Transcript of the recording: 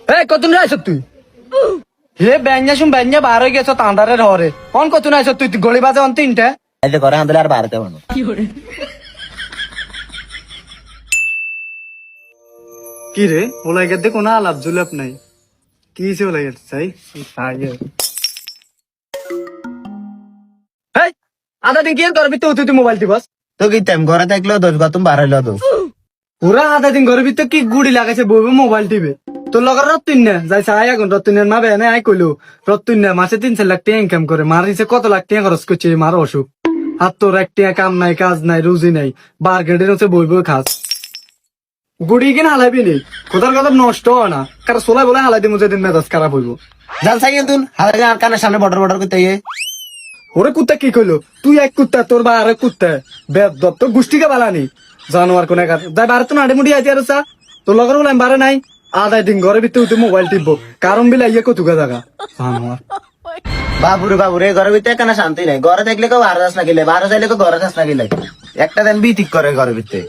এই কতদিন আইছ তুই হে ব্যাঞ্জা শুন ব্যাঞ্জা বার হয়ে গেছ তান্ডারের হরে অন কতদিন আইছ তুই গলি বাজে অন তিনটা এই যে ঘরে আনলে আর বাড়তে পারো কি রে ওলাই গেতে কোনো আলাপ জুলাপ নাই কি সে ওলাই গেতে চাই এই আধা দিন কি আর করবি তুই তুই মোবাইল টিপস তো কি তেম ঘরে থাকলেও দোষ বা তুমি বার হইলো দোষ পুরা আধা দিন করবি তো কি গুড়ি লাগাইছে বইবে মোবাইল টিপে তোর লগর রত্তুন না যাই চাই এখন রত্তুনের মা বেনে আই কইলো রত্তুন না মাসে 3-4 লাখ টাকা ইনকাম করে মার নিচে কত লাখ টাকা খরচ করছে মার অসুখ আর তোর এক টাকা কাম নাই কাজ নাই রুজি নাই বার গেটের হচ্ছে বই বই খাস গুড়ি কিনা হালাবি নি কোথার কথা নষ্ট হয় না কারণ সোলাই বলে হালাই দিমু যেদিন মেজাজ খারাপ হইব জাল সাইকেল তুন হালে আর কানের সামনে বর্ডার বর্ডার করতে গিয়ে ওরে কুত্তা কি কইলো তুই এক কুত্তা তোর বা আরেক কুত্তা বেদ তোর গোষ্ঠীকে বালানি জানোয়ার কোন এক যাই বারে তো নাড়ি মুড়ি আইতে আর তোর লগর বলে আমি বারে নাই আদায় দিন ঘরে ভিতরে তুই মোবাইল টিপবো কারণ বিলা ইয়ে কতুকা জায়গা জানোয়ার বাবুরে ঘরের ভিতরে কেন শান্তি নাই ঘরে থাকলে কেউ আর যাস না গেলে বারো চাইলে কেউ ঘরে যাস না গেলে একটা দিন বিতিক করে ঘরের ভিতরে